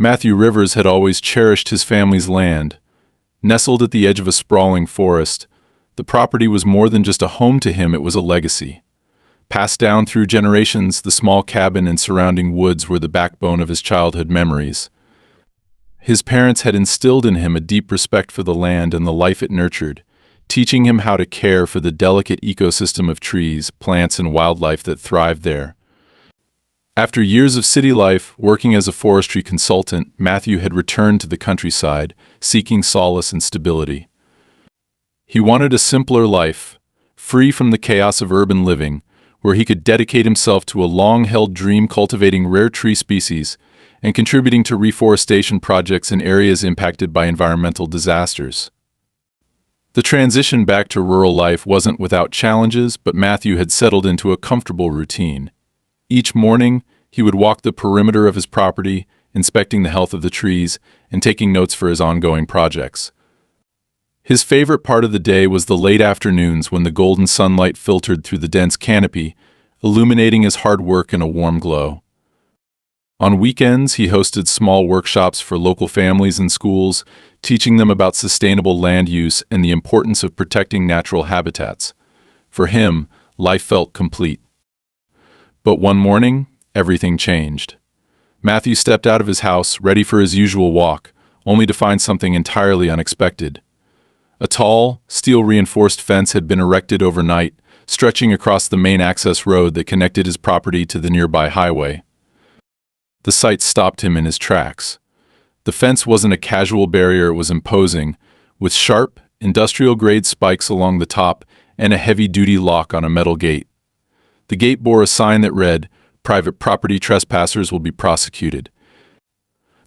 Matthew Rivers had always cherished his family's land. Nestled at the edge of a sprawling forest, the property was more than just a home to him, it was a legacy. Passed down through generations, the small cabin and surrounding woods were the backbone of his childhood memories. His parents had instilled in him a deep respect for the land and the life it nurtured, teaching him how to care for the delicate ecosystem of trees, plants, and wildlife that thrived there. After years of city life, working as a forestry consultant, Matthew had returned to the countryside, seeking solace and stability. He wanted a simpler life, free from the chaos of urban living, where he could dedicate himself to a long-held dream cultivating rare tree species and contributing to reforestation projects in areas impacted by environmental disasters. The transition back to rural life wasn't without challenges, but Matthew had settled into a comfortable routine. Each morning, he would walk the perimeter of his property, inspecting the health of the trees and taking notes for his ongoing projects. His favorite part of the day was the late afternoons when the golden sunlight filtered through the dense canopy, illuminating his hard work in a warm glow. On weekends, he hosted small workshops for local families and schools, teaching them about sustainable land use and the importance of protecting natural habitats. For him, life felt complete. But one morning, everything changed. Matthew stepped out of his house, ready for his usual walk, only to find something entirely unexpected. A tall, steel-reinforced fence had been erected overnight, stretching across the main access road that connected his property to the nearby highway. The sight stopped him in his tracks. The fence wasn't a casual barrier, it was imposing, with sharp, industrial-grade spikes along the top and a heavy-duty lock on a metal gate. The gate bore a sign that read, "Private property trespassers will be prosecuted."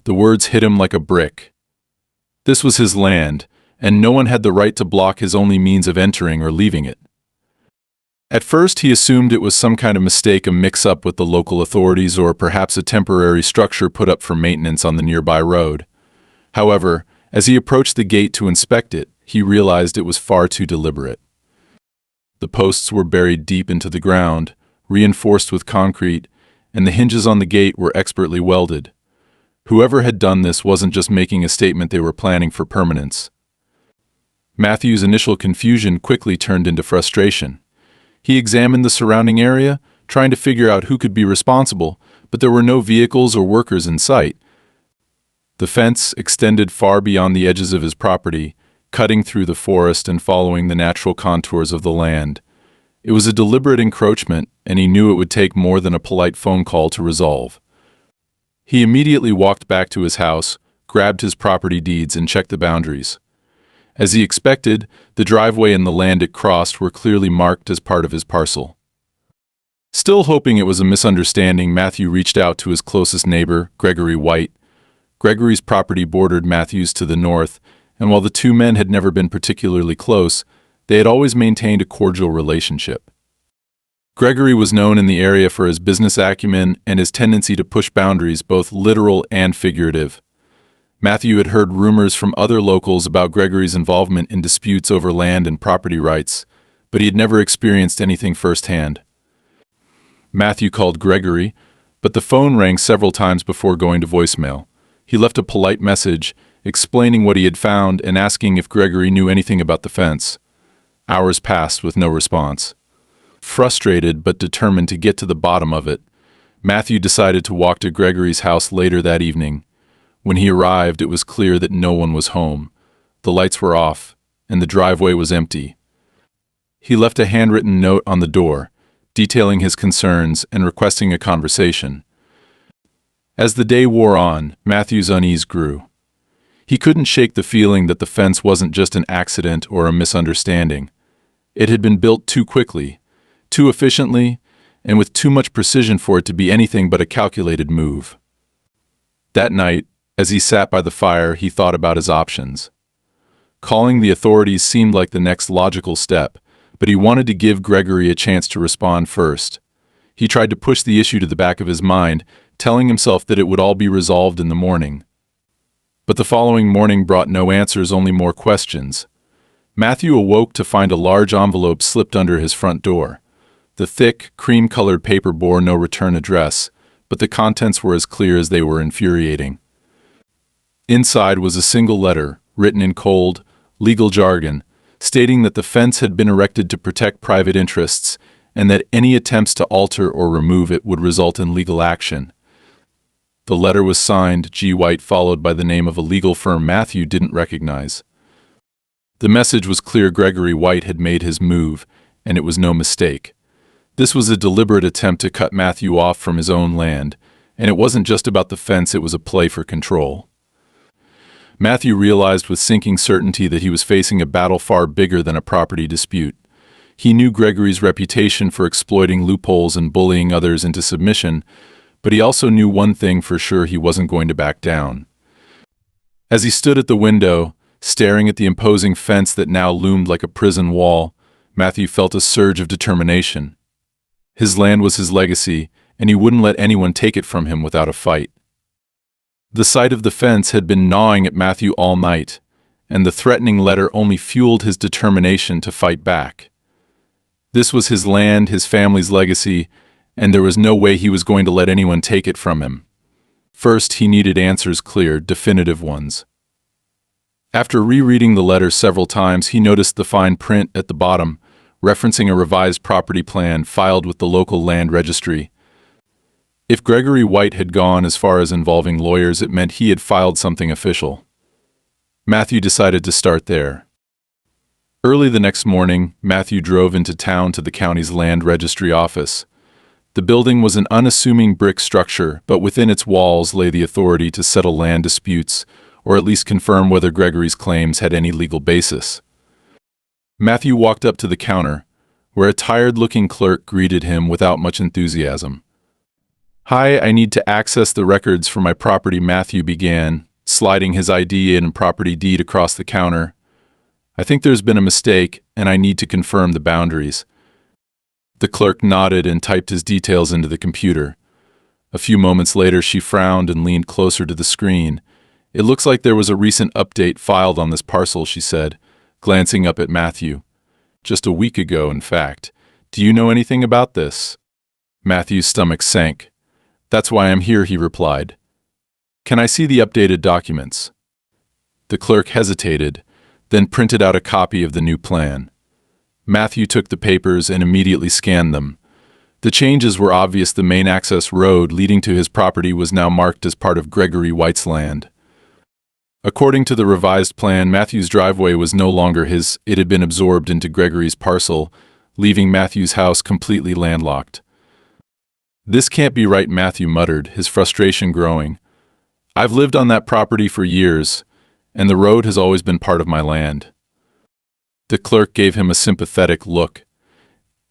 The words hit him like a brick. This was his land, and no one had the right to block his only means of entering or leaving it. At first, he assumed it was some kind of mistake, a mix-up with the local authorities, or perhaps a temporary structure put up for maintenance on the nearby road. However, as he approached the gate to inspect it, he realized it was far too deliberate. The posts were buried deep into the ground, reinforced with concrete, and the hinges on the gate were expertly welded. Whoever had done this wasn't just making a statement, they were planning for permanence. Matthew's initial confusion quickly turned into frustration. He examined the surrounding area, trying to figure out who could be responsible, but there were no vehicles or workers in sight. The fence extended far beyond the edges of his property, cutting through the forest and following the natural contours of the land. It was a deliberate encroachment, and he knew it would take more than a polite phone call to resolve. He immediately walked back to his house, grabbed his property deeds, and checked the boundaries. As he expected, the driveway and the land it crossed were clearly marked as part of his parcel. Still hoping it was a misunderstanding, Matthew reached out to his closest neighbor, Gregory White. Gregory's property bordered Matthew's to the north, and while the two men had never been particularly close, they had always maintained a cordial relationship. Gregory was known in the area for his business acumen and his tendency to push boundaries, both literal and figurative. Matthew had heard rumors from other locals about Gregory's involvement in disputes over land and property rights, but he had never experienced anything firsthand. Matthew called Gregory, but the phone rang several times before going to voicemail. He left a polite message, explaining what he had found and asking if Gregory knew anything about the fence. Hours passed with no response. Frustrated but determined to get to the bottom of it, Matthew decided to walk to Gregory's house later that evening. When he arrived, it was clear that no one was home. The lights were off, and the driveway was empty. He left a handwritten note on the door, detailing his concerns and requesting a conversation. As the day wore on, Matthew's unease grew. He couldn't shake the feeling that the fence wasn't just an accident or a misunderstanding. It had been built too quickly, too efficiently, and with too much precision for it to be anything but a calculated move. That night, as he sat by the fire, he thought about his options. Calling the authorities seemed like the next logical step, but he wanted to give Gregory a chance to respond first. He tried to push the issue to the back of his mind, telling himself that it would all be resolved in the morning. But the following morning brought no answers, only more questions. Matthew awoke to find a large envelope slipped under his front door. The thick, cream-colored paper bore no return address, but the contents were as clear as they were infuriating. Inside was a single letter, written in cold, legal jargon, stating that the fence had been erected to protect private interests and that any attempts to alter or remove it would result in legal action. The letter was signed G. White, followed by the name of a legal firm Matthew didn't recognize. The message was clear: Gregory White had made his move, and it was no mistake. This was a deliberate attempt to cut Matthew off from his own land, and it wasn't just about the fence, it was a play for control. Matthew realized with sinking certainty that he was facing a battle far bigger than a property dispute. He knew Gregory's reputation for exploiting loopholes and bullying others into submission, but he also knew one thing for sure: he wasn't going to back down. As he stood at the window, staring at the imposing fence that now loomed like a prison wall, Matthew felt a surge of determination. His land was his legacy, and he wouldn't let anyone take it from him without a fight. The sight of the fence had been gnawing at Matthew all night, and the threatening letter only fueled his determination to fight back. This was his land, his family's legacy, and there was no way he was going to let anyone take it from him. First, he needed answers, clear, definitive ones. After rereading the letter several times, he noticed the fine print at the bottom, referencing a revised property plan filed with the local land registry. If Gregory White had gone as far as involving lawyers, it meant he had filed something official. Matthew decided to start there. Early the next morning, Matthew drove into town to the county's land registry office. The building was an unassuming brick structure, but within its walls lay the authority to settle land disputes, or at least confirm whether Gregory's claims had any legal basis. Matthew walked up to the counter, where a tired-looking clerk greeted him without much enthusiasm. "Hi, I need to access the records for my property," Matthew began, sliding his ID and property deed across the counter. "I think there's been a mistake, and I need to confirm the boundaries." The clerk nodded and typed his details into the computer. A few moments later, she frowned and leaned closer to the screen. "It looks like there was a recent update filed on this parcel," she said, glancing up at Matthew. "Just a week ago, in fact. Do you know anything about this?" Matthew's stomach sank. "That's why I'm here," he replied. "Can I see the updated documents?" The clerk hesitated, then printed out a copy of the new plan. Matthew took the papers and immediately scanned them. The changes were obvious. The main access road leading to his property was now marked as part of Gregory White's land. According to the revised plan, Matthew's driveway was no longer his. It had been absorbed into Gregory's parcel, leaving Matthew's house completely landlocked. "This can't be right," Matthew muttered, his frustration growing. "I've lived on that property for years, and the road has always been part of my land." The clerk gave him a sympathetic look.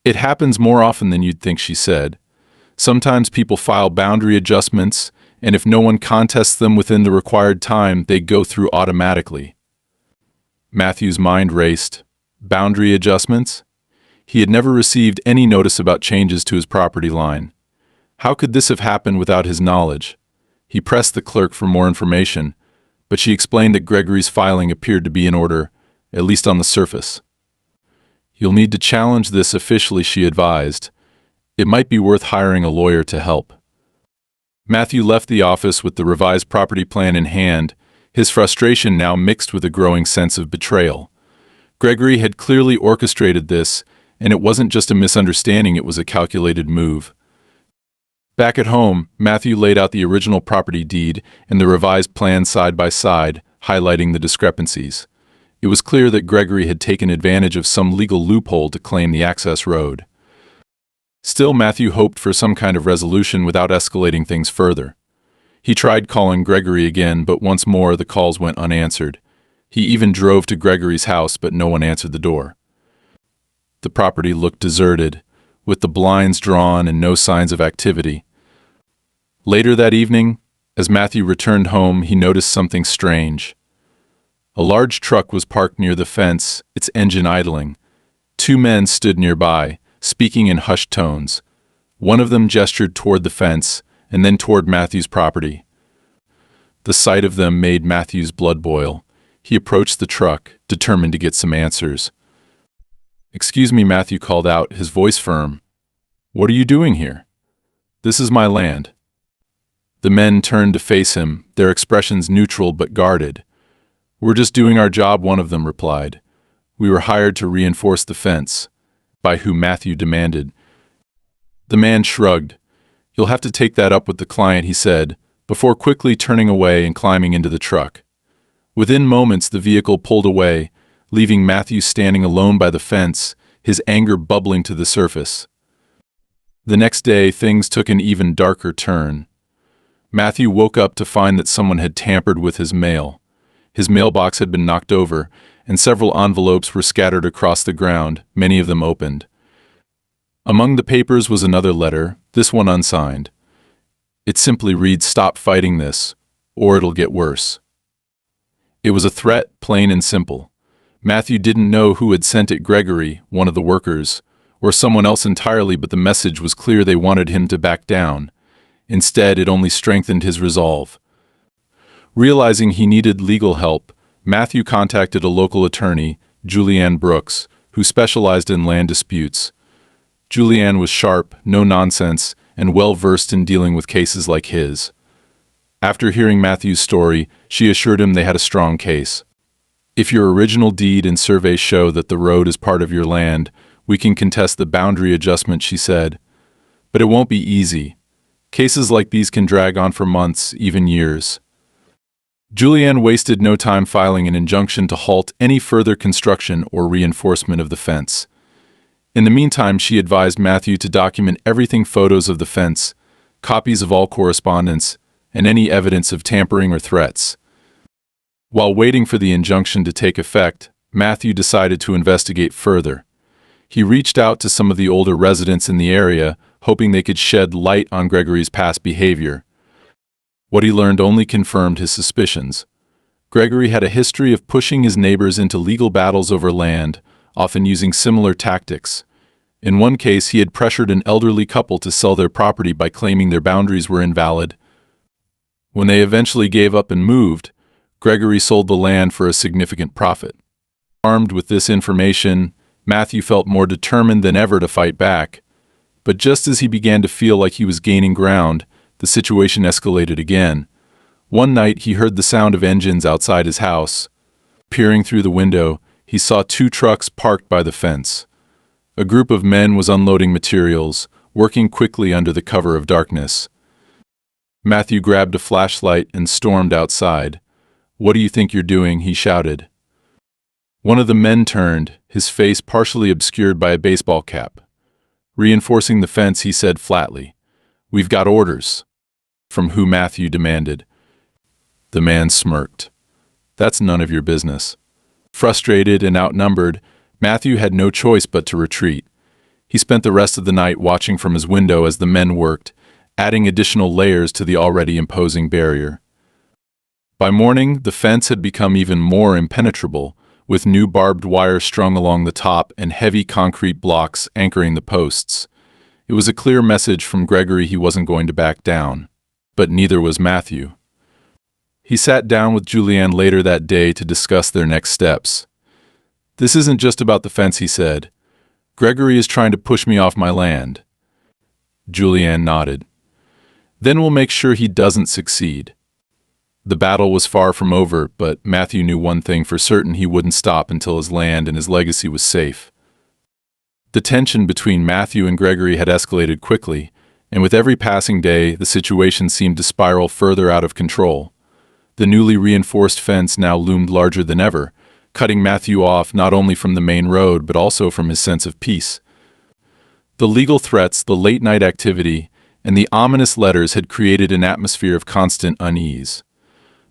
"It happens more often than you'd think," she said. "Sometimes people file boundary adjustments, and if no one contests them within the required time, they go through automatically." Matthew's mind raced. Boundary adjustments? He had never received any notice about changes to his property line. How could this have happened without his knowledge? He pressed the clerk for more information, but she explained that Gregory's filing appeared to be in order, at least on the surface. "You'll need to challenge this officially," she advised. "It might be worth hiring a lawyer to help." Matthew left the office with the revised property plan in hand, his frustration now mixed with a growing sense of betrayal. Gregory had clearly orchestrated this, and it wasn't just a misunderstanding, it was a calculated move. Back at home, Matthew laid out the original property deed and the revised plan side by side, highlighting the discrepancies. It was clear that Gregory had taken advantage of some legal loophole to claim the access road. Still, Matthew hoped for some kind of resolution without escalating things further. He tried calling Gregory again, but once more the calls went unanswered. He even drove to Gregory's house, but no one answered the door. The property looked deserted, with the blinds drawn and no signs of activity. Later that evening, as Matthew returned home, he noticed something strange. A large truck was parked near the fence, its engine idling. Two men stood nearby, speaking in hushed tones. One of them gestured toward the fence, and then toward Matthew's property. The sight of them made Matthew's blood boil. He approached the truck, determined to get some answers. "Excuse me," Matthew called out, his voice firm. "What are you doing here?" "This is my land." The men turned to face him, their expressions neutral but guarded. "We're just doing our job," one of them replied. "We were hired to reinforce the fence." "By who?" Matthew demanded. The man shrugged. "You'll have to take that up with the client," he said, before quickly turning away and climbing into the truck. Within moments, the vehicle pulled away, leaving Matthew standing alone by the fence, his anger bubbling to the surface. The next day, things took an even darker turn. Matthew woke up to find that someone had tampered with his mail. His mailbox had been knocked over, and several envelopes were scattered across the ground, many of them opened. Among the papers was another letter, this one unsigned. It simply reads, "Stop fighting this, or it'll get worse." It was a threat, plain and simple. Matthew didn't know who had sent it, Gregory, one of the workers, or someone else entirely, but the message was clear. They wanted him to back down. Instead, it only strengthened his resolve. Realizing he needed legal help, Matthew contacted a local attorney, Julianne Brooks, who specialized in land disputes. Julianne was sharp, no-nonsense, and well-versed in dealing with cases like his. After hearing Matthew's story, she assured him they had a strong case. "If your original deed and survey show that the road is part of your land, we can contest the boundary adjustment," she said. "But it won't be easy. Cases like these can drag on for months, even years." Julianne wasted no time filing an injunction to halt any further construction or reinforcement of the fence. In the meantime, she advised Matthew to document everything: photos of the fence, copies of all correspondence, and any evidence of tampering or threats. While waiting for the injunction to take effect, Matthew decided to investigate further. He reached out to some of the older residents in the area, hoping they could shed light on Gregory's past behavior. What he learned only confirmed his suspicions. Gregory had a history of pushing his neighbors into legal battles over land, often using similar tactics. In one case, he had pressured an elderly couple to sell their property by claiming their boundaries were invalid. When they eventually gave up and moved, Gregory sold the land for a significant profit. Armed with this information, Matthew felt more determined than ever to fight back. But just as he began to feel like he was gaining ground, the situation escalated again. One night, he heard the sound of engines outside his house. Peering through the window, he saw 2 trucks parked by the fence. A group of men was unloading materials, working quickly under the cover of darkness. Matthew grabbed a flashlight and stormed outside. "What do you think you're doing?" he shouted. One of the men turned, his face partially obscured by a baseball cap. "Reinforcing the fence," he said flatly. "We've got orders." "From who?" Matthew demanded. The man smirked. "That's none of your business." Frustrated and outnumbered, Matthew had no choice but to retreat. He spent the rest of the night watching from his window as the men worked, adding additional layers to the already imposing barrier. By morning, the fence had become even more impenetrable, with new barbed wire strung along the top and heavy concrete blocks anchoring the posts. It was a clear message from Gregory he wasn't going to back down. But neither was Matthew. He sat down with Julianne later that day to discuss their next steps. "This isn't just about the fence," he said. "Gregory is trying to push me off my land." Julianne nodded. "Then we'll make sure he doesn't succeed." The battle was far from over, but Matthew knew one thing for certain: he wouldn't stop until his land and his legacy was safe. The tension between Matthew and Gregory had escalated quickly, and with every passing day, the situation seemed to spiral further out of control. The newly reinforced fence now loomed larger than ever, cutting Matthew off not only from the main road but also from his sense of peace. The legal threats, the late-night activity, and the ominous letters had created an atmosphere of constant unease.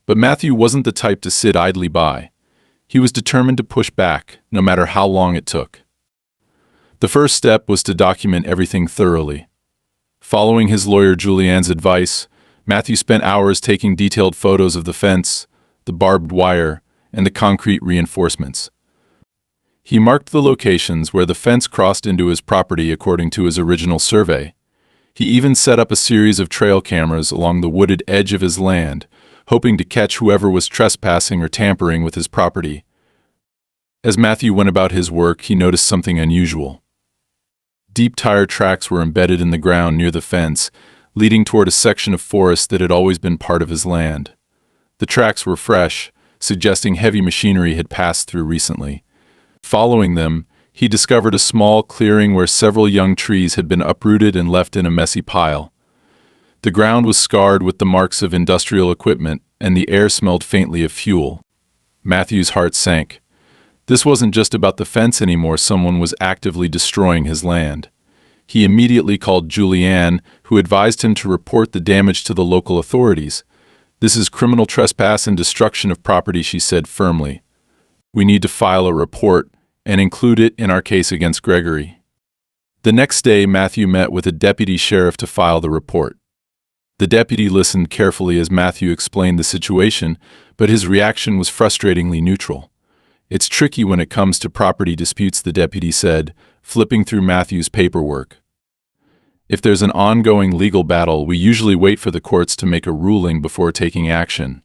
But Matthew wasn't the type to sit idly by. He was determined to push back, no matter how long it took. The first step was to document everything thoroughly. Following his lawyer Julianne's advice, Matthew spent hours taking detailed photos of the fence, the barbed wire, and the concrete reinforcements. He marked the locations where the fence crossed into his property according to his original survey. He even set up a series of trail cameras along the wooded edge of his land, hoping to catch whoever was trespassing or tampering with his property. As Matthew went about his work, he noticed something unusual. Deep tire tracks were embedded in the ground near the fence, leading toward a section of forest that had always been part of his land. The tracks were fresh, suggesting heavy machinery had passed through recently. Following them, he discovered a small clearing where several young trees had been uprooted and left in a messy pile. The ground was scarred with the marks of industrial equipment, and the air smelled faintly of fuel. Matthew's heart sank. This wasn't just about the fence anymore, someone was actively destroying his land. He immediately called Julianne, who advised him to report the damage to the local authorities. "This is criminal trespass and destruction of property," she said firmly. "We need to file a report and include it in our case against Gregory." The next day, Matthew met with a deputy sheriff to file the report. The deputy listened carefully as Matthew explained the situation, but his reaction was frustratingly neutral. "It's tricky when it comes to property disputes," the deputy said, flipping through Matthew's paperwork. "If there's an ongoing legal battle, we usually wait for the courts to make a ruling before taking action."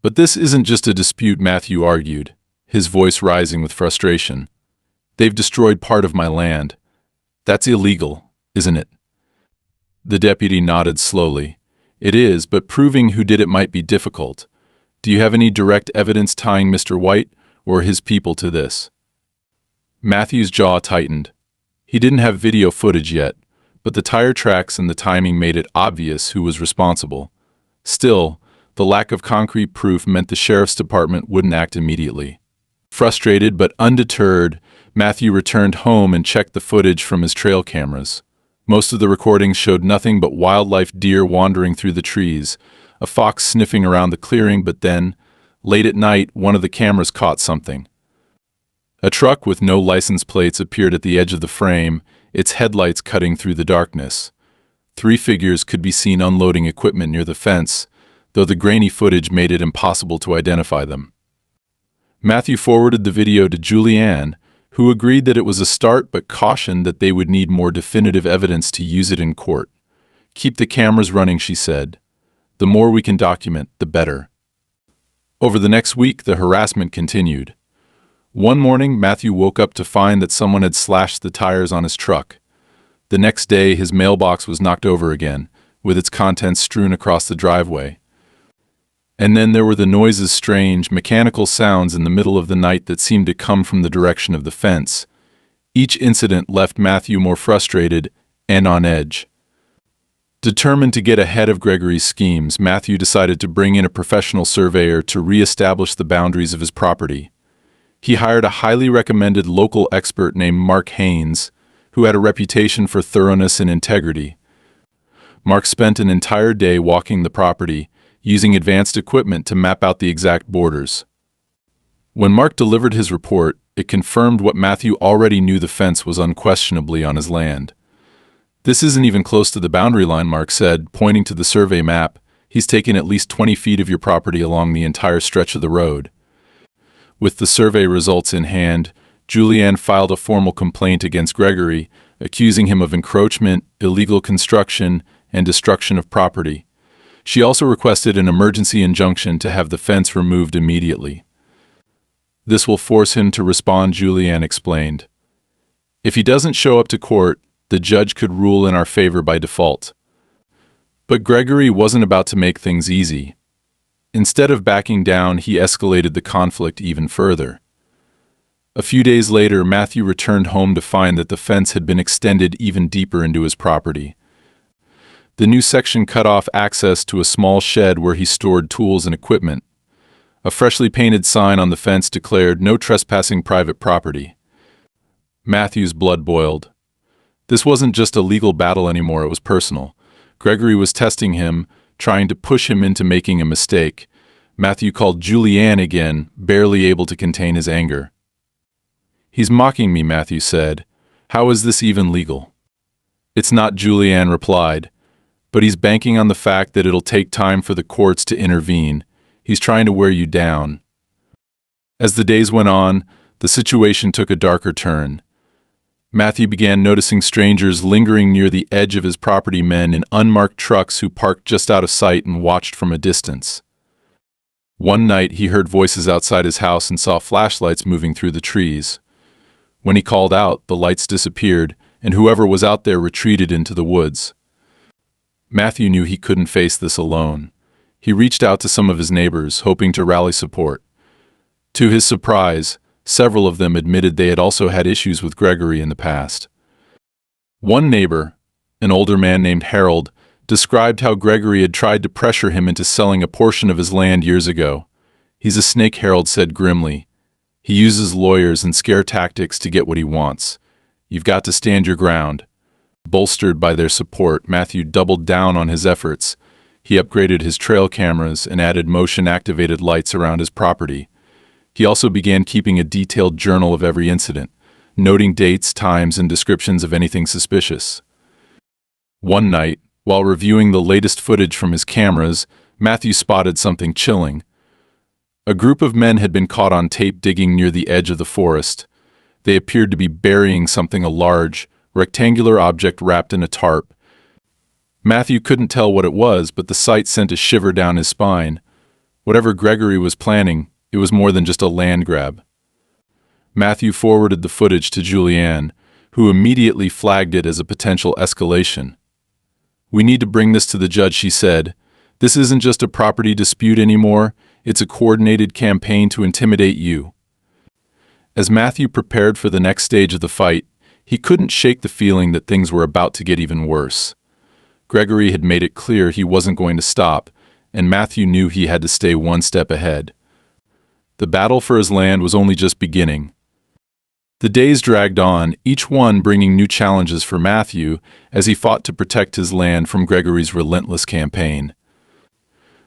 "But this isn't just a dispute," Matthew argued, his voice rising with frustration. "They've destroyed part of my land. That's illegal, isn't it?" The deputy nodded slowly. "It is, but proving who did it might be difficult. Do you have any direct evidence tying Mr. White or his people to this?" Matthew's jaw tightened. He didn't have video footage yet, but the tire tracks and the timing made it obvious who was responsible. Still, the lack of concrete proof meant the sheriff's department wouldn't act immediately. Frustrated but undeterred, Matthew returned home and checked the footage from his trail cameras. Most of the recordings showed nothing but wildlife, deer wandering through the trees, a fox sniffing around the clearing, but then, late at night, one of the cameras caught something. A truck with no license plates appeared at the edge of the frame, its headlights cutting through the darkness. 3 figures could be seen unloading equipment near the fence, though the grainy footage made it impossible to identify them. Matthew forwarded the video to Julianne, who agreed that it was a start but cautioned that they would need more definitive evidence to use it in court. "Keep the cameras running," she said. "The more we can document, the better." Over the next week, the harassment continued. One morning, Matthew woke up to find that someone had slashed the tires on his truck. The next day, his mailbox was knocked over again, with its contents strewn across the driveway. And then there were the noises, strange, mechanical sounds in the middle of the night that seemed to come from the direction of the fence. Each incident left Matthew more frustrated and on edge. Determined to get ahead of Gregory's schemes, Matthew decided to bring in a professional surveyor to re-establish the boundaries of his property. He hired a highly recommended local expert named Mark Haynes, who had a reputation for thoroughness and integrity. Mark spent an entire day walking the property, using advanced equipment to map out the exact borders. When Mark delivered his report, it confirmed what Matthew already knew: the fence was unquestionably on his land. "This isn't even close to the boundary line," Mark said, pointing to the survey map. "He's taken at least 20 feet of your property along the entire stretch of the road." With the survey results in hand, Julianne filed a formal complaint against Gregory, accusing him of encroachment, illegal construction, and destruction of property. She also requested an emergency injunction to have the fence removed immediately. "This will force him to respond," Julianne explained. "If he doesn't show up to court, the judge could rule in our favor by default." But Gregory wasn't about to make things easy. Instead of backing down, he escalated the conflict even further. A few days later, Matthew returned home to find that the fence had been extended even deeper into his property. The new section cut off access to a small shed where he stored tools and equipment. A freshly painted sign on the fence declared "No trespassing private property." Matthew's blood boiled. This wasn't just a legal battle anymore, it was personal. Gregory was testing him, trying to push him into making a mistake. Matthew called Julianne again, barely able to contain his anger. "He's mocking me," Matthew said. "How is this even legal?" "It's not," Julianne replied. "But he's banking on the fact that it'll take time for the courts to intervene. He's trying to wear you down." As the days went on, the situation took a darker turn. Matthew began noticing strangers lingering near the edge of his property, men in unmarked trucks who parked just out of sight and watched from a distance. One night, he heard voices outside his house and saw flashlights moving through the trees. When he called out, the lights disappeared, and whoever was out there retreated into the woods. Matthew knew he couldn't face this alone. He reached out to some of his neighbors, hoping to rally support. To his surprise, several of them admitted they had also had issues with Gregory in the past. One neighbor, an older man named Harold, described how Gregory had tried to pressure him into selling a portion of his land years ago. "He's a snake," Harold said grimly. "He uses lawyers and scare tactics to get what he wants. You've got to stand your ground." Bolstered by their support, Matthew doubled down on his efforts. He upgraded his trail cameras and added motion-activated lights around his property. He also began keeping a detailed journal of every incident, noting dates, times, and descriptions of anything suspicious. One night, while reviewing the latest footage from his cameras, Matthew spotted something chilling. A group of men had been caught on tape digging near the edge of the forest. They appeared to be burying something, a large, rectangular object wrapped in a tarp. Matthew couldn't tell what it was, but the sight sent a shiver down his spine. Whatever Gregory was planning, it was more than just a land grab. Matthew forwarded the footage to Julianne, who immediately flagged it as a potential escalation. "We need to bring this to the judge," she said. "This isn't just a property dispute anymore, it's a coordinated campaign to intimidate you." As Matthew prepared for the next stage of the fight, he couldn't shake the feeling that things were about to get even worse. Gregory had made it clear he wasn't going to stop, and Matthew knew he had to stay one step ahead. The battle for his land was only just beginning. The days dragged on, each one bringing new challenges for Matthew as he fought to protect his land from Gregory's relentless campaign.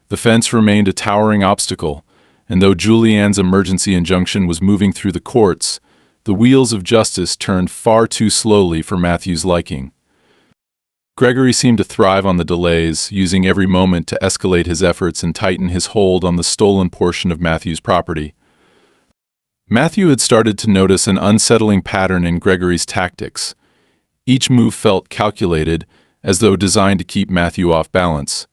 The fence remained a towering obstacle, and though Julianne's emergency injunction was moving through the courts, the wheels of justice turned far too slowly for Matthew's liking. Gregory seemed to thrive on the delays, using every moment to escalate his efforts and tighten his hold on the stolen portion of Matthew's property. Matthew had started to notice an unsettling pattern in Gregory's tactics. Each move felt calculated, as though designed to keep Matthew off balance.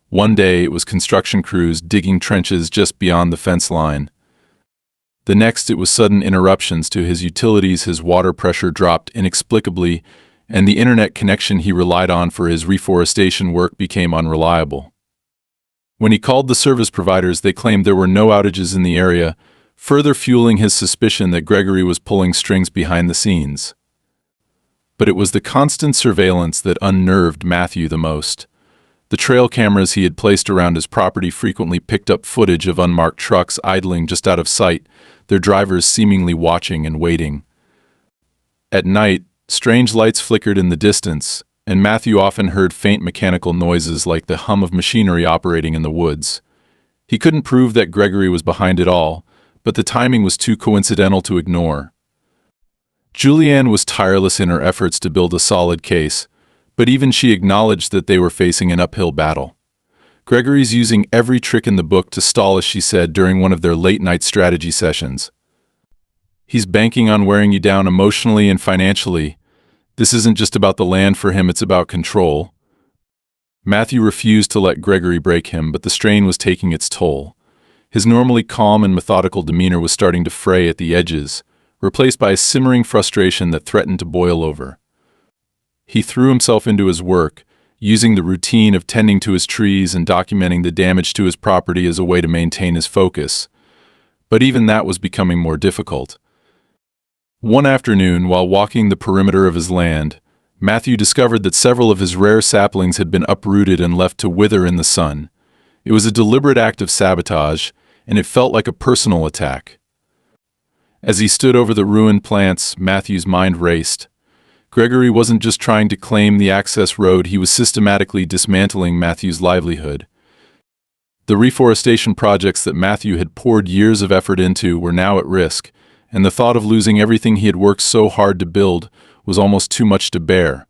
One day it was construction crews digging trenches just beyond the fence line. The next it was sudden interruptions to his utilities, his water pressure dropped inexplicably, and the internet connection he relied on for his reforestation work became unreliable. When he called the service providers, they claimed there were no outages in the area, further fueling his suspicion that Gregory was pulling strings behind the scenes. But it was the constant surveillance that unnerved Matthew the most. The trail cameras he had placed around his property frequently picked up footage of unmarked trucks idling just out of sight, their drivers seemingly watching and waiting. At night, strange lights flickered in the distance, and Matthew often heard faint mechanical noises like the hum of machinery operating in the woods. He couldn't prove that Gregory was behind it all, but the timing was too coincidental to ignore. Julianne was tireless in her efforts to build a solid case, but even she acknowledged that they were facing an uphill battle. "Gregory's using every trick in the book to stall us," she said during one of their late-night strategy sessions. "He's banking on wearing you down emotionally and financially. This isn't just about the land for him, it's about control." Matthew refused to let Gregory break him, but the strain was taking its toll. His normally calm and methodical demeanor was starting to fray at the edges, replaced by a simmering frustration that threatened to boil over. He threw himself into his work, using the routine of tending to his trees and documenting the damage to his property as a way to maintain his focus. But even that was becoming more difficult. One afternoon, while walking the perimeter of his land, Matthew discovered that several of his rare saplings had been uprooted and left to wither in the sun. It was a deliberate act of sabotage, and it felt like a personal attack. As he stood over the ruined plants, Matthew's mind raced. Gregory wasn't just trying to claim the access road, he was systematically dismantling Matthew's livelihood. The reforestation projects that Matthew had poured years of effort into were now at risk, and the thought of losing everything he had worked so hard to build was almost too much to bear.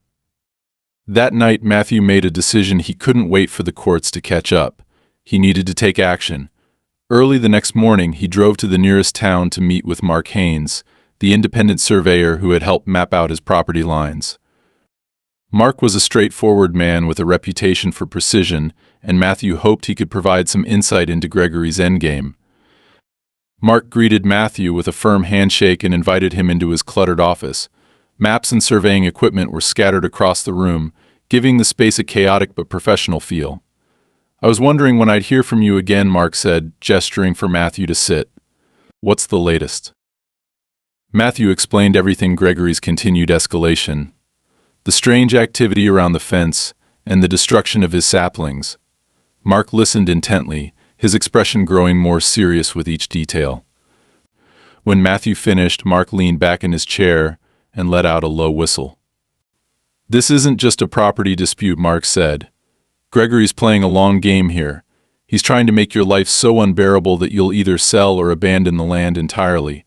That night, Matthew made a decision he couldn't wait for the courts to catch up. He needed to take action. Early the next morning, he drove to the nearest town to meet with Mark Haynes, the independent surveyor who had helped map out his property lines. Mark was a straightforward man with a reputation for precision, and Matthew hoped he could provide some insight into Gregory's endgame. Mark greeted Matthew with a firm handshake and invited him into his cluttered office. Maps and surveying equipment were scattered across the room, giving the space a chaotic but professional feel. "I was wondering when I'd hear from you again," Mark said, gesturing for Matthew to sit. "What's the latest?" Matthew explained everything: Gregory's continued escalation, the strange activity around the fence, and the destruction of his saplings. Mark listened intently, his expression growing more serious with each detail. When Matthew finished, Mark leaned back in his chair and let out a low whistle. "This isn't just a property dispute," Mark said. "Gregory's playing a long game here. He's trying to make your life so unbearable that you'll either sell or abandon the land entirely.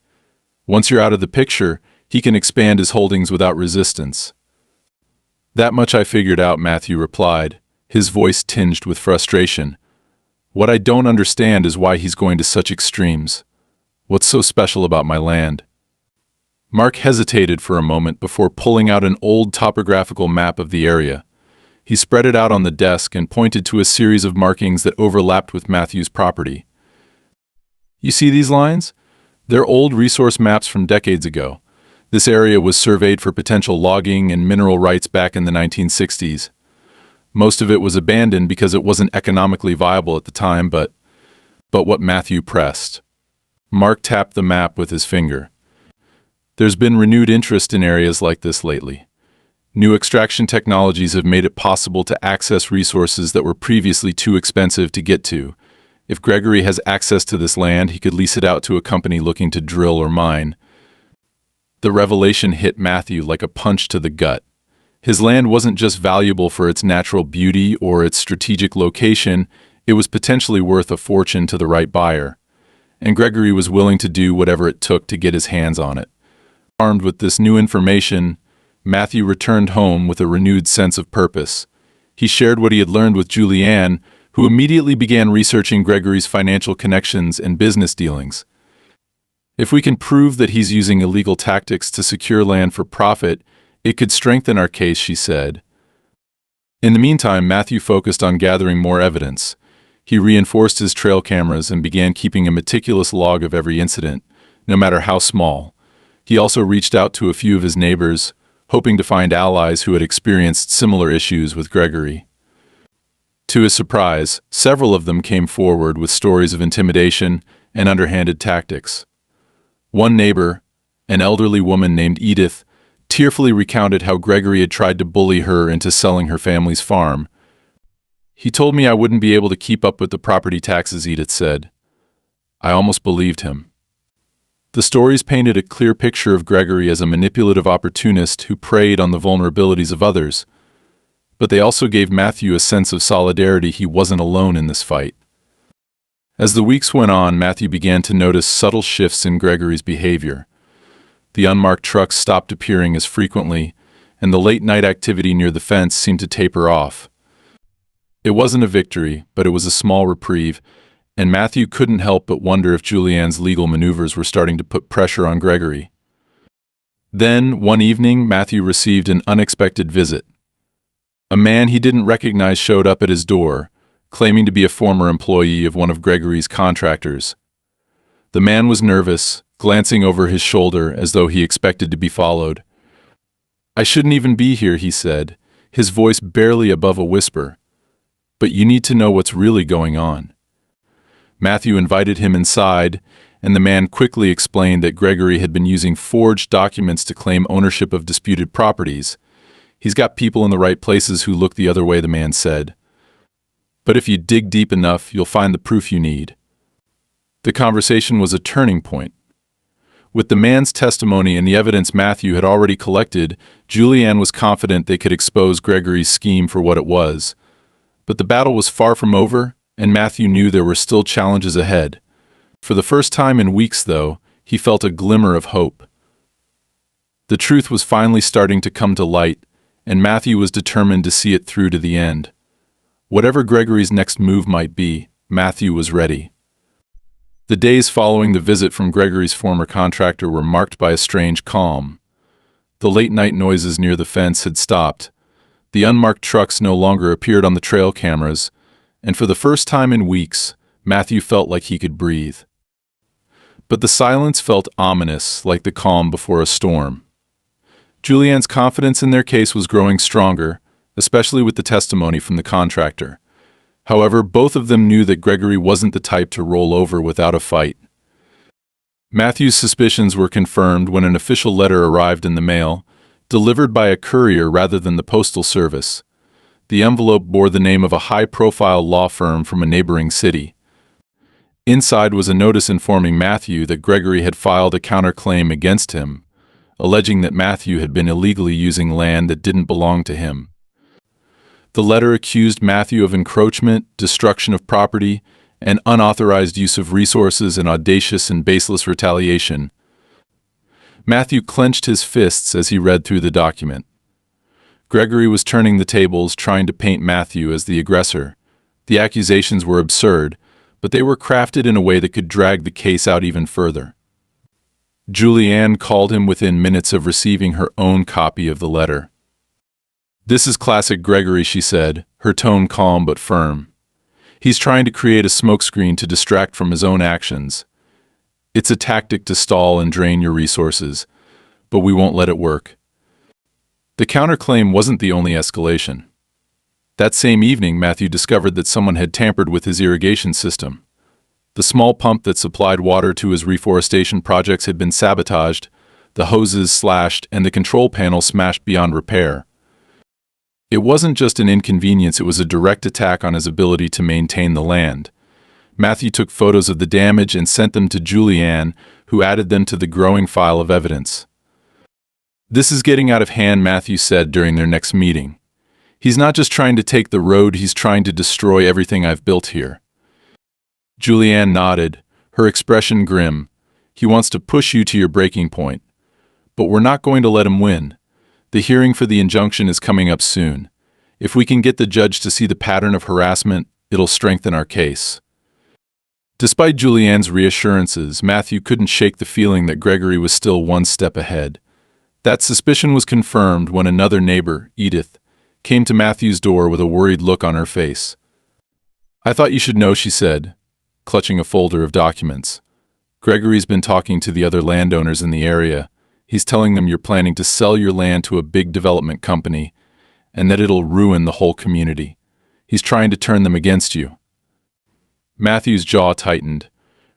Once you're out of the picture, he can expand his holdings without resistance." "That much I figured out," Matthew replied, his voice tinged with frustration. "What I don't understand is why he's going to such extremes. What's so special about my land?" Mark hesitated for a moment before pulling out an old topographical map of the area. He spread it out on the desk and pointed to a series of markings that overlapped with Matthew's property. "You see these lines? They're old resource maps from decades ago. This area was surveyed for potential logging and mineral rights back in the 1960s. Most of it was abandoned because it wasn't economically viable at the time, but what?" Matthew pressed. Mark tapped the map with his finger. "There's been renewed interest in areas like this lately. New extraction technologies have made it possible to access resources that were previously too expensive to get to. If Gregory has access to this land, he could lease it out to a company looking to drill or mine." The revelation hit Matthew like a punch to the gut. His land wasn't just valuable for its natural beauty or its strategic location, it was potentially worth a fortune to the right buyer. And Gregory was willing to do whatever it took to get his hands on it. Armed with this new information, Matthew returned home with a renewed sense of purpose. He shared what he had learned with Julianne, who immediately began researching Gregory's financial connections and business dealings. "If we can prove that he's using illegal tactics to secure land for profit, it could strengthen our case," she said. In the meantime, Matthew focused on gathering more evidence. He reinforced his trail cameras and began keeping a meticulous log of every incident, no matter how small. He also reached out to a few of his neighbors, hoping to find allies who had experienced similar issues with Gregory. To his surprise, several of them came forward with stories of intimidation and underhanded tactics. One neighbor, an elderly woman named Edith, tearfully recounted how Gregory had tried to bully her into selling her family's farm. "He told me I wouldn't be able to keep up with the property taxes," Edith said. "I almost believed him." The stories painted a clear picture of Gregory as a manipulative opportunist who preyed on the vulnerabilities of others. But they also gave Matthew a sense of solidarity. He wasn't alone in this fight. As the weeks went on, Matthew began to notice subtle shifts in Gregory's behavior. The unmarked trucks stopped appearing as frequently, and the late-night activity near the fence seemed to taper off. It wasn't a victory, but it was a small reprieve, and Matthew couldn't help but wonder if Julianne's legal maneuvers were starting to put pressure on Gregory. Then, one evening, Matthew received an unexpected visit. A man he didn't recognize showed up at his door, claiming to be a former employee of one of Gregory's contractors. The man was nervous, glancing over his shoulder as though he expected to be followed. "I shouldn't even be here," he said, his voice barely above a whisper. "But you need to know what's really going on." Matthew invited him inside, and the man quickly explained that Gregory had been using forged documents to claim ownership of disputed properties. "He's got people in the right places who look the other way," the man said. "But if you dig deep enough, you'll find the proof you need." The conversation was a turning point. With the man's testimony and the evidence Matthew had already collected, Julianne was confident they could expose Gregory's scheme for what it was. But the battle was far from over, and Matthew knew there were still challenges ahead. For the first time in weeks, though, he felt a glimmer of hope. The truth was finally starting to come to light, and Matthew was determined to see it through to the end. Whatever Gregory's next move might be, Matthew was ready. The days following the visit from Gregory's former contractor were marked by a strange calm. The late-night noises near the fence had stopped. The unmarked trucks no longer appeared on the trail cameras, and for the first time in weeks, Matthew felt like he could breathe. But the silence felt ominous, like the calm before a storm. Julianne's confidence in their case was growing stronger, especially with the testimony from the contractor. However, both of them knew that Gregory wasn't the type to roll over without a fight. Matthew's suspicions were confirmed when an official letter arrived in the mail, delivered by a courier rather than the postal service. The envelope bore the name of a high-profile law firm from a neighboring city. Inside was a notice informing Matthew that Gregory had filed a counterclaim against him, alleging that Matthew had been illegally using land that didn't belong to him. The letter accused Matthew of encroachment, destruction of property, and unauthorized use of resources and audacious and baseless retaliation. Matthew clenched his fists as he read through the document. Gregory was turning the tables, trying to paint Matthew as the aggressor. The accusations were absurd, but they were crafted in a way that could drag the case out even further. Julianne called him within minutes of receiving her own copy of the letter. "This is classic Gregory," she said, her tone calm but firm. "He's trying to create a smokescreen to distract from his own actions. It's a tactic to stall and drain your resources, but we won't let it work." The counterclaim wasn't the only escalation. That same evening, Matthew discovered that someone had tampered with his irrigation system. The small pump that supplied water to his reforestation projects had been sabotaged, the hoses slashed, and the control panel smashed beyond repair. It wasn't just an inconvenience, it was a direct attack on his ability to maintain the land. Matthew took photos of the damage and sent them to Julianne, who added them to the growing file of evidence. "This is getting out of hand," Matthew said during their next meeting. "He's not just trying to take the road, he's trying to destroy everything I've built here." Julianne nodded, her expression grim. "He wants to push you to your breaking point. But we're not going to let him win. The hearing for the injunction is coming up soon. If we can get the judge to see the pattern of harassment, it'll strengthen our case." Despite Julianne's reassurances, Matthew couldn't shake the feeling that Gregory was still one step ahead. That suspicion was confirmed when another neighbor, Edith, came to Matthew's door with a worried look on her face. "I thought you should know," she said, clutching a folder of documents. "Gregory's been talking to the other landowners in the area. He's telling them you're planning to sell your land to a big development company, and that it'll ruin the whole community. He's trying to turn them against you." Matthew's jaw tightened.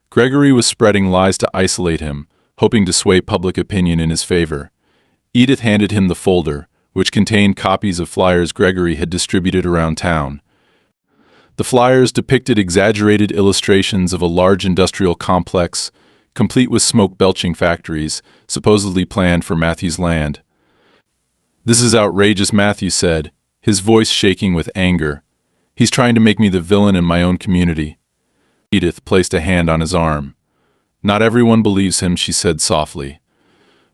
Gregory was spreading lies to isolate him, hoping to sway public opinion in his favor. Edith handed him the folder, which contained copies of flyers Gregory had distributed around town. The flyers depicted exaggerated illustrations of a large industrial complex, complete with smoke-belching factories, supposedly planned for Matthew's land. "This is outrageous," Matthew said, his voice shaking with anger. "He's trying to make me the villain in my own community." Edith placed a hand on his arm. "Not everyone believes him," she said softly.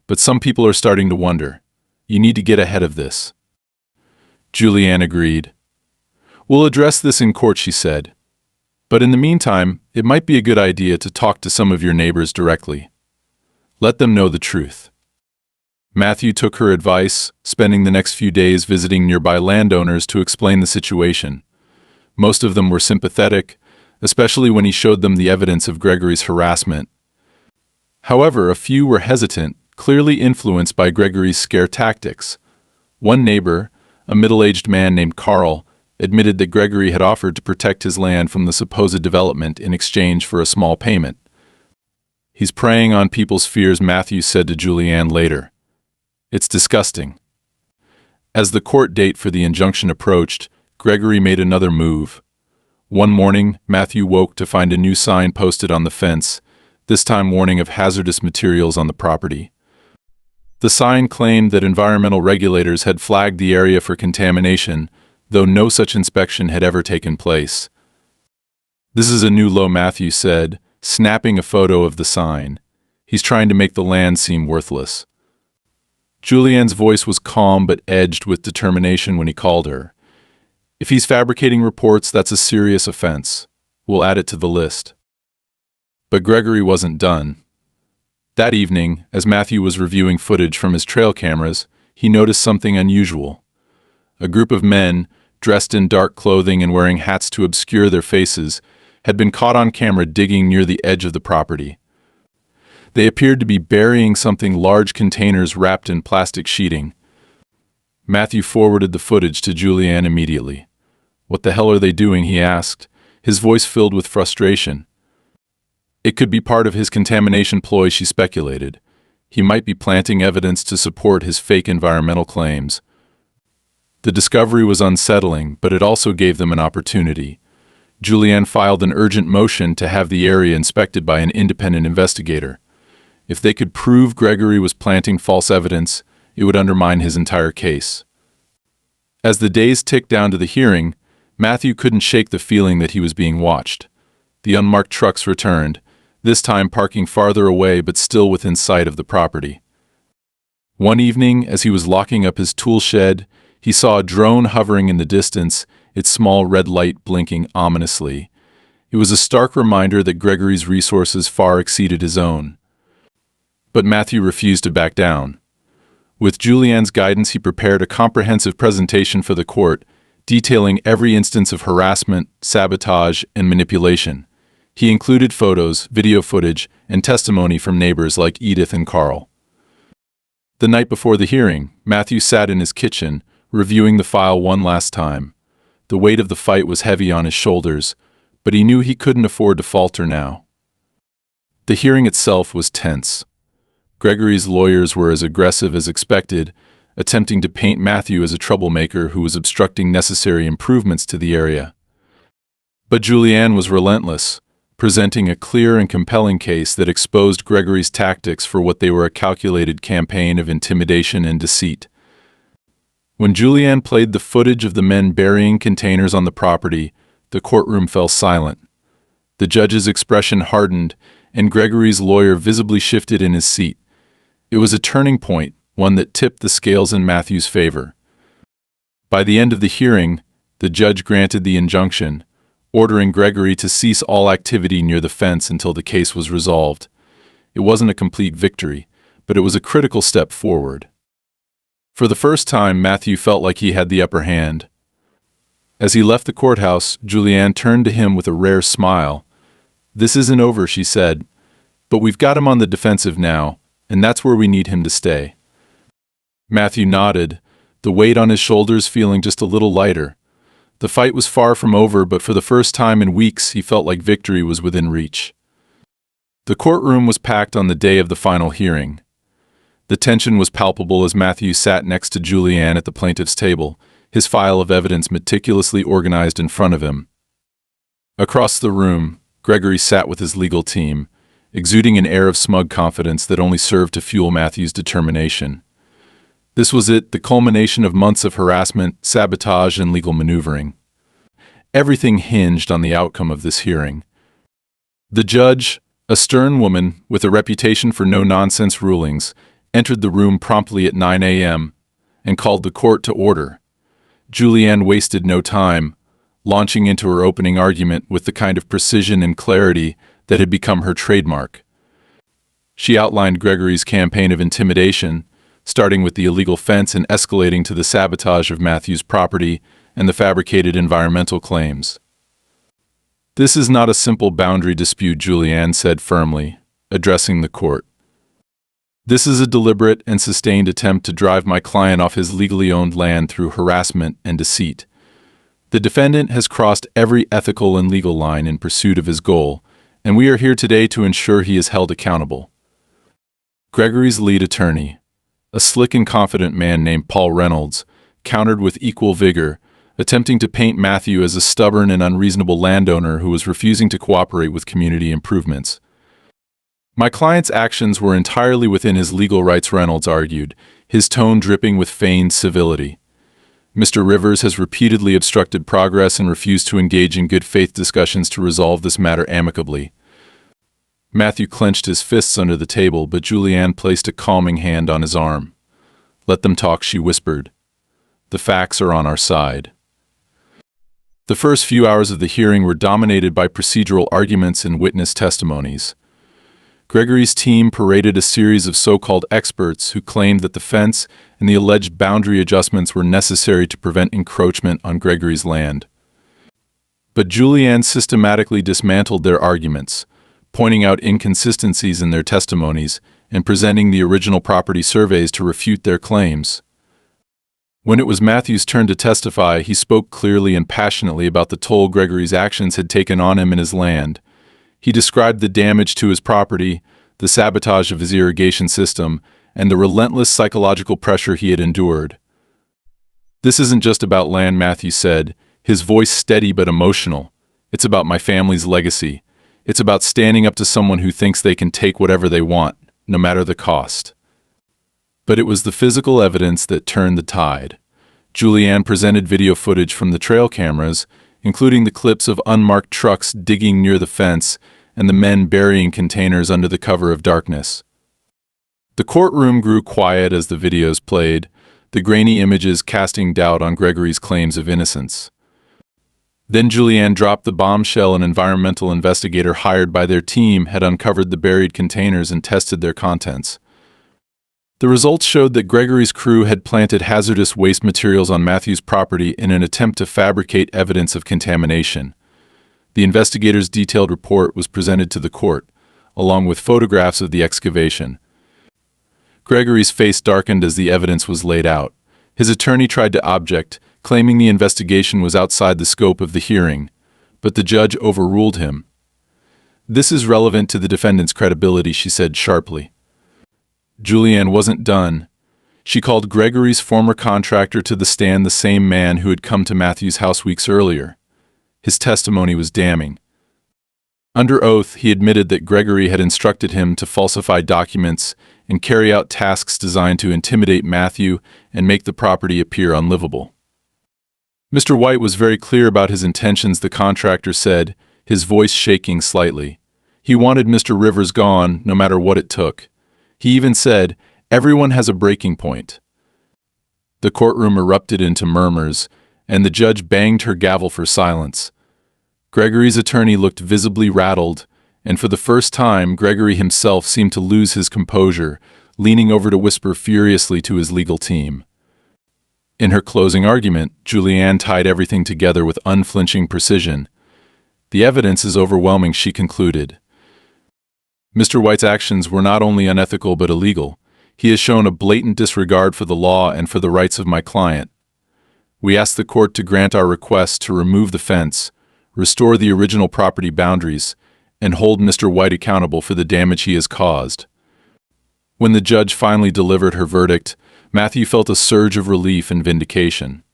"But some people are starting to wonder. You need to get ahead of this." Julianne agreed. "We'll address this in court," she said. "But in the meantime, it might be a good idea to talk to some of your neighbors directly. Let them know the truth." Matthew took her advice, spending the next few days visiting nearby landowners to explain the situation. Most of them were sympathetic, especially when he showed them the evidence of Gregory's harassment. However, a few were hesitant, clearly influenced by Gregory's scare tactics. One neighbor, a middle-aged man named Carl, admitted that Gregory had offered to protect his land from the supposed development in exchange for a small payment. "He's preying on people's fears," Matthew said to Julianne later. "It's disgusting." As the court date for the injunction approached, Gregory made another move. One morning, Matthew woke to find a new sign posted on the fence, this time warning of hazardous materials on the property. The sign claimed that environmental regulators had flagged the area for contamination, though no such inspection had ever taken place. "This is a new low," Matthew said, snapping a photo of the sign. "He's trying to make the land seem worthless." Julianne's voice was calm but edged with determination when he called her. "If he's fabricating reports, that's a serious offense. We'll add it to the list." But Gregory wasn't done. That evening, as Matthew was reviewing footage from his trail cameras, he noticed something unusual. A group of men, dressed in dark clothing and wearing hats to obscure their faces, had been caught on camera digging near the edge of the property. They appeared to be burying something, large containers wrapped in plastic sheeting. Matthew forwarded the footage to Julianne immediately. "What the hell are they doing?" he asked, his voice filled with frustration. It could be part of his contamination ploy, she speculated. He might be planting evidence to support his fake environmental claims. The discovery was unsettling, but it also gave them an opportunity. Julianne filed an urgent motion to have the area inspected by an independent investigator. If they could prove Gregory was planting false evidence, it would undermine his entire case. As the days ticked down to the hearing, Matthew couldn't shake the feeling that he was being watched. The unmarked trucks returned, this time parking farther away but still within sight of the property. One evening, as he was locking up his tool shed, he saw a drone hovering in the distance, its small red light blinking ominously. It was a stark reminder that Gregory's resources far exceeded his own. But Matthew refused to back down. With Julianne's guidance, he prepared a comprehensive presentation for the court, detailing every instance of harassment, sabotage, and manipulation. He included photos, video footage, and testimony from neighbors like Edith and Carl. The night before the hearing, Matthew sat in his kitchen, reviewing the file one last time. The weight of the fight was heavy on his shoulders, but he knew he couldn't afford to falter now. The hearing itself was tense. Gregory's lawyers were as aggressive as expected, attempting to paint Matthew as a troublemaker who was obstructing necessary improvements to the area. But Julianne was relentless, presenting a clear and compelling case that exposed Gregory's tactics for what they were: a calculated campaign of intimidation and deceit. When Julianne played the footage of the men burying containers on the property, the courtroom fell silent. The judge's expression hardened, and Gregory's lawyer visibly shifted in his seat. It was a turning point, one that tipped the scales in Matthew's favor. By the end of the hearing, the judge granted the injunction, ordering Gregory to cease all activity near the fence until the case was resolved. It wasn't a complete victory, but it was a critical step forward. For the first time, Matthew felt like he had the upper hand. As he left the courthouse, Julianne turned to him with a rare smile. "This isn't over," she said, "but we've got him on the defensive now, and that's where we need him to stay." Matthew nodded, the weight on his shoulders feeling just a little lighter. The fight was far from over, but for the first time in weeks, he felt like victory was within reach. The courtroom was packed on the day of the final hearing. The tension was palpable as Matthew sat next to Julianne at the plaintiff's table, his file of evidence meticulously organized in front of him. Across the room, Gregory sat with his legal team, exuding an air of smug confidence that only served to fuel Matthew's determination. This was it, the culmination of months of harassment, sabotage, and legal maneuvering. Everything hinged on the outcome of this hearing. The judge, a stern woman with a reputation for no-nonsense rulings, entered the room promptly at 9 a.m. and called the court to order. Julianne wasted no time, launching into her opening argument with the kind of precision and clarity that had become her trademark. She outlined Gregory's campaign of intimidation, starting with the illegal fence and escalating to the sabotage of Matthew's property and the fabricated environmental claims. "This is not a simple boundary dispute," Julianne said firmly, addressing the court. "This is a deliberate and sustained attempt to drive my client off his legally owned land through harassment and deceit. The defendant has crossed every ethical and legal line in pursuit of his goal, and we are here today to ensure he is held accountable." Gregory's lead attorney, a slick and confident man named Paul Reynolds, countered with equal vigor, attempting to paint Matthew as a stubborn and unreasonable landowner who was refusing to cooperate with community improvements. "My client's actions were entirely within his legal rights," Reynolds argued, his tone dripping with feigned civility. "Mr. Rivers has repeatedly obstructed progress and refused to engage in good faith discussions to resolve this matter amicably." Matthew clenched his fists under the table, but Julianne placed a calming hand on his arm. "Let them talk," she whispered. "The facts are on our side." The first few hours of the hearing were dominated by procedural arguments and witness testimonies. Gregory's team paraded a series of so-called experts who claimed that the fence and the alleged boundary adjustments were necessary to prevent encroachment on Gregory's land. But Julianne systematically dismantled their arguments, pointing out inconsistencies in their testimonies and presenting the original property surveys to refute their claims. When it was Matthew's turn to testify, he spoke clearly and passionately about the toll Gregory's actions had taken on him and his land. He described the damage to his property, the sabotage of his irrigation system, and the relentless psychological pressure he had endured. "This isn't just about land," Matthew said, his voice steady but emotional. "It's about my family's legacy. It's about standing up to someone who thinks they can take whatever they want, no matter the cost." But it was the physical evidence that turned the tide. Julianne presented video footage from the trail cameras, including the clips of unmarked trucks digging near the fence and the men burying containers under the cover of darkness. The courtroom grew quiet as the videos played, the grainy images casting doubt on Gregory's claims of innocence. Then Julianne dropped the bombshell. An environmental investigator hired by their team had uncovered the buried containers and tested their contents. The results showed that Gregory's crew had planted hazardous waste materials on Matthew's property in an attempt to fabricate evidence of contamination. The investigators' detailed report was presented to the court, along with photographs of the excavation. Gregory's face darkened as the evidence was laid out. His attorney tried to object, claiming the investigation was outside the scope of the hearing, but the judge overruled him. "This is relevant to the defendant's credibility," she said sharply. Julianne wasn't done. She called Gregory's former contractor to the stand, the same man who had come to Matthew's house weeks earlier. His testimony was damning. Under oath, he admitted that Gregory had instructed him to falsify documents and carry out tasks designed to intimidate Matthew and make the property appear unlivable. "Mr. White was very clear about his intentions," the contractor said, his voice shaking slightly. "He wanted Mr. Rivers gone, no matter what it took. He even said, 'Everyone has a breaking point.'" The courtroom erupted into murmurs, and the judge banged her gavel for silence. Gregory's attorney looked visibly rattled, and for the first time, Gregory himself seemed to lose his composure, leaning over to whisper furiously to his legal team. In her closing argument, Julianne tied everything together with unflinching precision. "The evidence is overwhelming," she concluded. "Mr. White's actions were not only unethical but illegal. He has shown a blatant disregard for the law and for the rights of my client. We ask the court to grant our request to remove the fence, restore the original property boundaries, and hold Mr. White accountable for the damage he has caused." When the judge finally delivered her verdict, Matthew felt a surge of relief and vindication.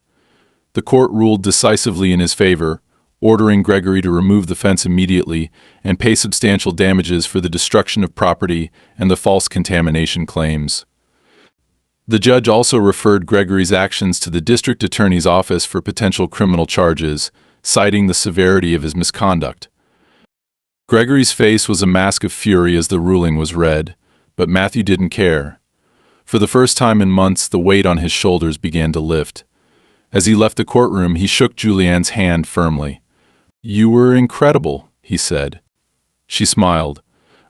The court ruled decisively in his favor, ordering Gregory to remove the fence immediately and pay substantial damages for the destruction of property and the false contamination claims. The judge also referred Gregory's actions to the district attorney's office for potential criminal charges, citing the severity of his misconduct. Gregory's face was a mask of fury as the ruling was read, but Matthew didn't care. For the first time in months, the weight on his shoulders began to lift. As he left the courtroom, he shook Julianne's hand firmly. "You were incredible," he said. She smiled,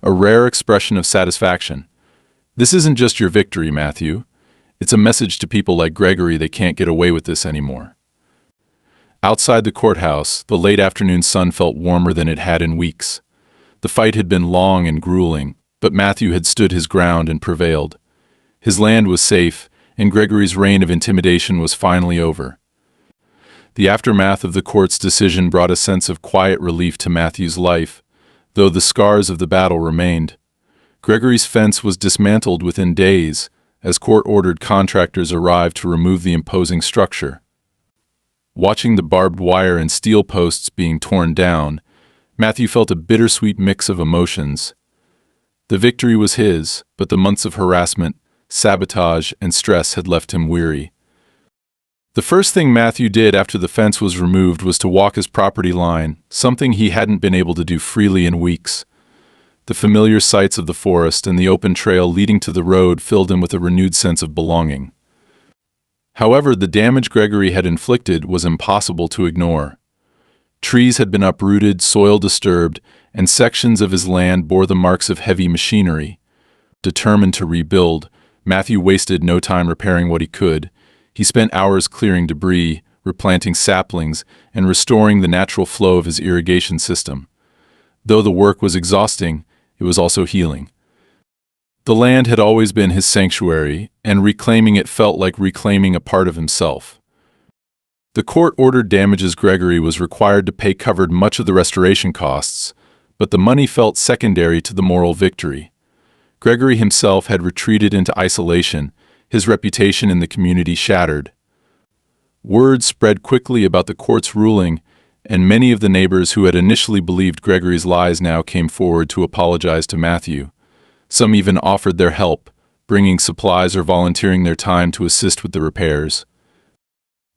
a rare expression of satisfaction. "This isn't just your victory, Matthew. It's a message to people like Gregory they can't get away with this anymore." Outside the courthouse, the late afternoon sun felt warmer than it had in weeks. The fight had been long and grueling, but Matthew had stood his ground and prevailed. His land was safe, and Gregory's reign of intimidation was finally over. The aftermath of the court's decision brought a sense of quiet relief to Matthew's life, though the scars of the battle remained. Gregory's fence was dismantled within days, as court-ordered contractors arrived to remove the imposing structure. Watching the barbed wire and steel posts being torn down, Matthew felt a bittersweet mix of emotions. The victory was his, but the months of harassment, sabotage, and stress had left him weary. The first thing Matthew did after the fence was removed was to walk his property line, something he hadn't been able to do freely in weeks. The familiar sights of the forest and the open trail leading to the road filled him with a renewed sense of belonging. However, the damage Gregory had inflicted was impossible to ignore. Trees had been uprooted, soil disturbed, and sections of his land bore the marks of heavy machinery. Determined to rebuild, Matthew wasted no time repairing what he could. He spent hours clearing debris, replanting saplings, and restoring the natural flow of his irrigation system. Though the work was exhausting, it was also healing. The land had always been his sanctuary, and reclaiming it felt like reclaiming a part of himself. The court-ordered damages Gregory was required to pay covered much of the restoration costs, but the money felt secondary to the moral victory. Gregory himself had retreated into isolation, his reputation in the community shattered. Word spread quickly about the court's ruling, and many of the neighbors who had initially believed Gregory's lies now came forward to apologize to Matthew. Some even offered their help, bringing supplies or volunteering their time to assist with the repairs.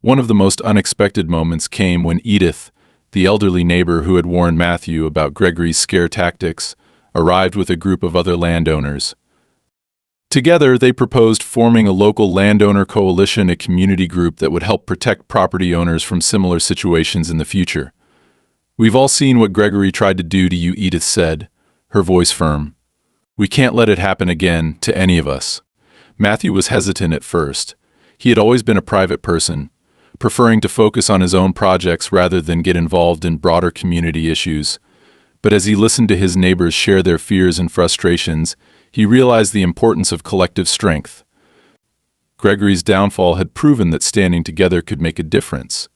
One of the most unexpected moments came when Edith, the elderly neighbor who had warned Matthew about Gregory's scare tactics, arrived with a group of other landowners. Together, they proposed forming a local landowner coalition, a community group that would help protect property owners from similar situations in the future. "We've all seen what Gregory tried to do to you," Edith said, her voice firm. "We can't let it happen again to any of us." Matthew was hesitant at first. He had always been a private person, preferring to focus on his own projects rather than get involved in broader community issues. But as he listened to his neighbors share their fears and frustrations, he realized the importance of collective strength. Gregory's downfall had proven that standing together could make a difference.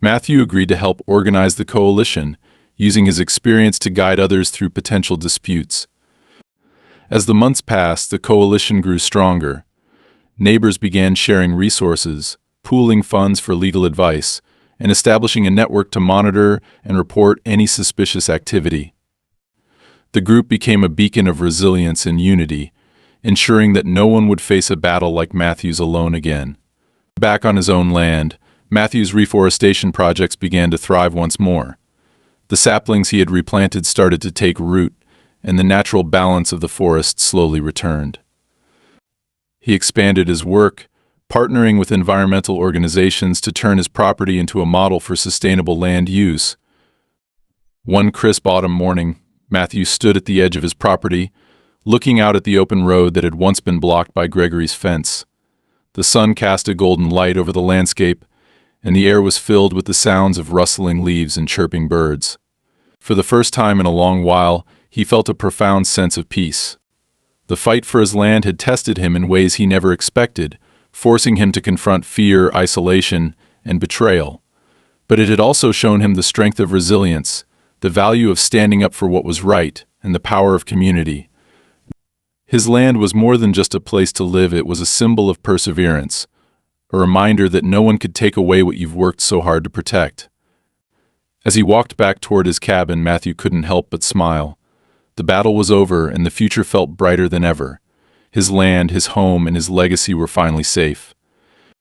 Matthew agreed to help organize the coalition, using his experience to guide others through potential disputes. As the months passed, the coalition grew stronger. Neighbors began sharing resources, pooling funds for legal advice, and establishing a network to monitor and report any suspicious activity. The group became a beacon of resilience and unity, ensuring that no one would face a battle like Matthew's alone again. Back on his own land, Matthew's reforestation projects began to thrive once more. The saplings he had replanted started to take root, and the natural balance of the forest slowly returned. He expanded his work, partnering with environmental organizations to turn his property into a model for sustainable land use. One crisp autumn morning, Matthew stood at the edge of his property, looking out at the open road that had once been blocked by Gregory's fence. The sun cast a golden light over the landscape, and the air was filled with the sounds of rustling leaves and chirping birds. For the first time in a long while, he felt a profound sense of peace. The fight for his land had tested him in ways he never expected, forcing him to confront fear, isolation, and betrayal. But it had also shown him the strength of resilience, the value of standing up for what was right, and the power of community. His land was more than just a place to live, it was a symbol of perseverance, a reminder that no one could take away what you've worked so hard to protect. As he walked back toward his cabin, Matthew couldn't help but smile. The battle was over, and the future felt brighter than ever. His land, his home, and his legacy were finally safe.